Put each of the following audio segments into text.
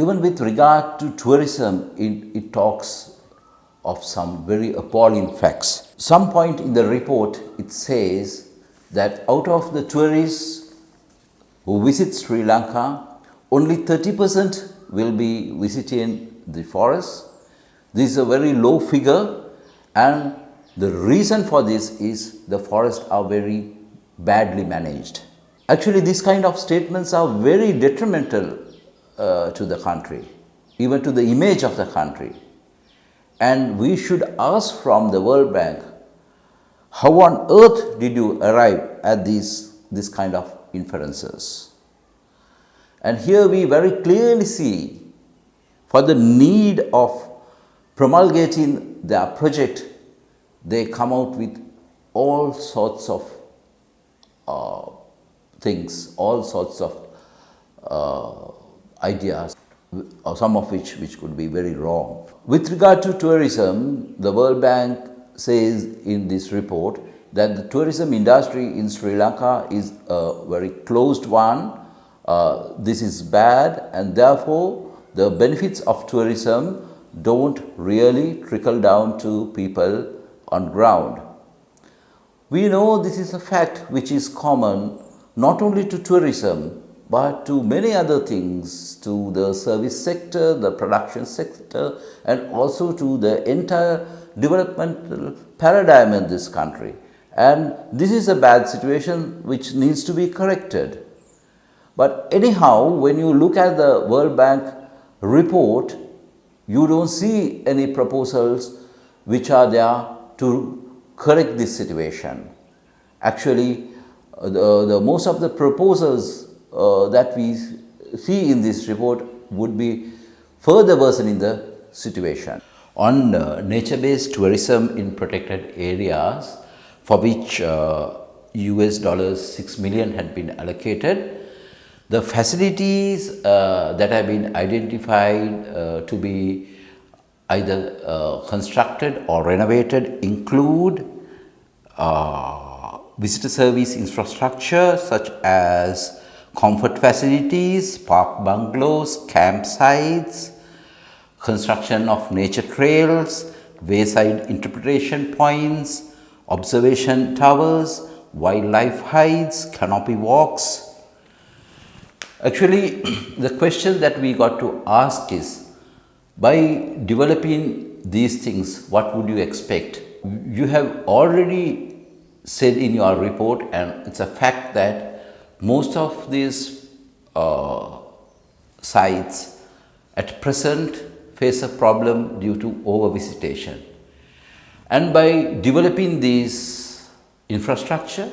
Even with regard to tourism, it talks of some very appalling facts. Some point in the report, it says that out of the tourists who visit Sri Lanka, only 30% will be visiting the forest. This is a very low figure, and the reason for this is the forests are very badly managed. Actually, these kind of statements are very detrimental to the country, even to the image of the country. And we should ask from the World Bank, how on earth did you arrive at this kind of inferences? And here we very clearly see, for the need of promulgating their project, they come out with all sorts of things, all sorts of ideas, some of which could be very wrong. With regard to tourism, the World Bank says in this report that the tourism industry in Sri Lanka is a very closed one. This is bad, and therefore the benefits of tourism don't really trickle down to people on ground. We know this is a fact which is common not only to tourism but to many other things, to the service sector, the production sector, and also to the entire developmental paradigm in this country. And this is a bad situation which needs to be corrected. But anyhow, when you look at the World Bank report, you don't see any proposals which are there to correct this situation. Actually, the most of the proposals that we see in this report would be further worsening the situation. On nature-based tourism in protected areas, for which US $6 million had been allocated, the facilities that have been identified to be either constructed or renovated include visitor service infrastructure such as comfort facilities, park bungalows, campsites, construction of nature trails, wayside interpretation points, observation towers, wildlife hides, canopy walks. Actually, the question that we got to ask is, by developing these things, what would you expect? You have already said in your report, and it's a fact, that most of these sites at present face a problem due to overvisitation. And by developing this infrastructure,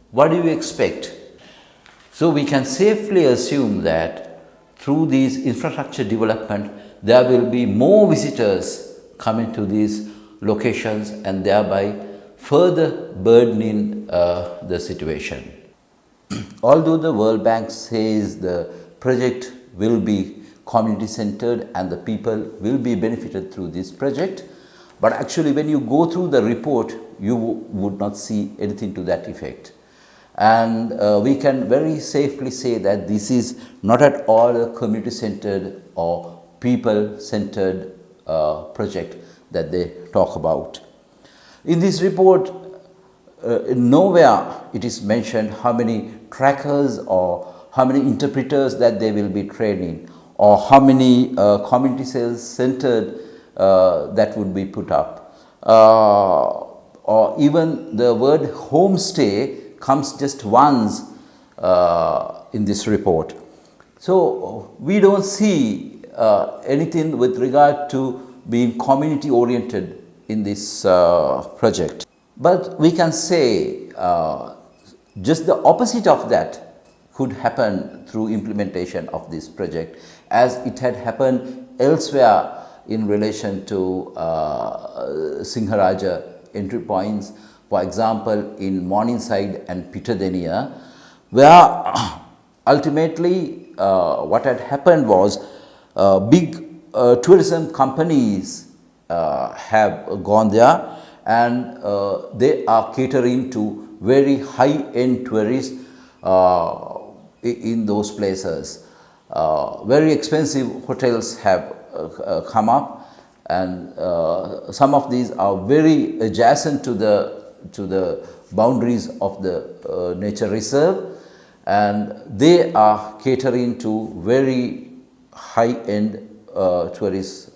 what do you expect? So we can safely assume that through this infrastructure development, there will be more visitors coming to these locations and thereby further burdening the situation. Although the World Bank says the project will be community centered and the people will be benefited through this project, but actually when you go through the report, you would not see anything to that effect. And we can very safely say that this is not at all a community centered or people centered project that they talk about. In this report, nowhere it is mentioned how many trackers or how many interpreters that they will be training, or how many community sales centered that would be put up, or even the word homestay comes just once in this report. So we don't see anything with regard to being community oriented in this project. But we can say just the opposite of that could happen through implementation of this project, as it had happened elsewhere in relation to Singharaja entry points, for example in Morningside and Pitadeniya, where ultimately what had happened was big tourism companies have gone there, and they are catering to very high-end tourists in those places. very expensive hotels have come up, and some of these are very adjacent to the boundaries of the nature reserve, and they are catering to very high-end tourists.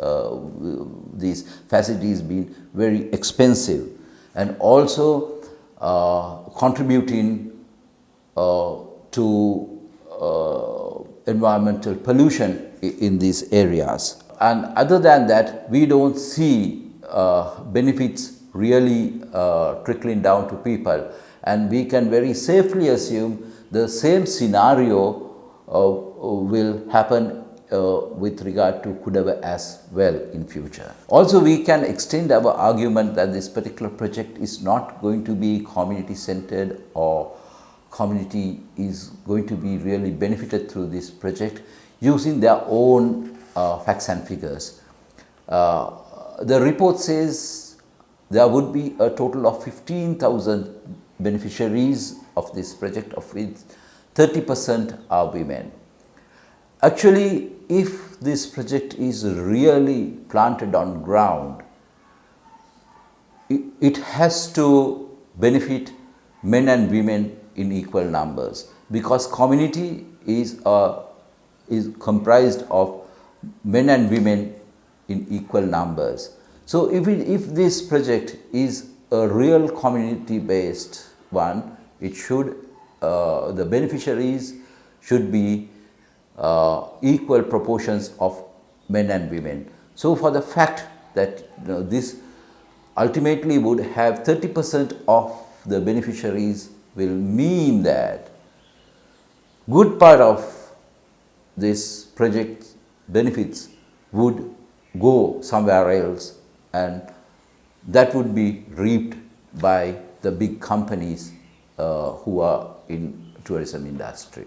These facilities being very expensive, and also contributing to environmental pollution in these areas. And other than that, we don't see benefits really trickling down to people, and we can very safely assume the same scenario will happen with regard to Kudava as well in future. Also, we can extend our argument that this particular project is not going to be community centered, or community is going to be really benefited through this project using their own facts and figures. The report says there would be a total of 15,000 beneficiaries of this project, of which 30% are women. Actually, if this project is really planted on ground, it has to benefit men and women in equal numbers, because community is comprised of men and women in equal numbers. So if this project is a real community based one, it should the beneficiaries should be equal proportions of men and women. So for the fact that this ultimately would have 30% of the beneficiaries will mean that good part of this project benefits would go somewhere else, and that would be reaped by the big companies who are in tourism industry.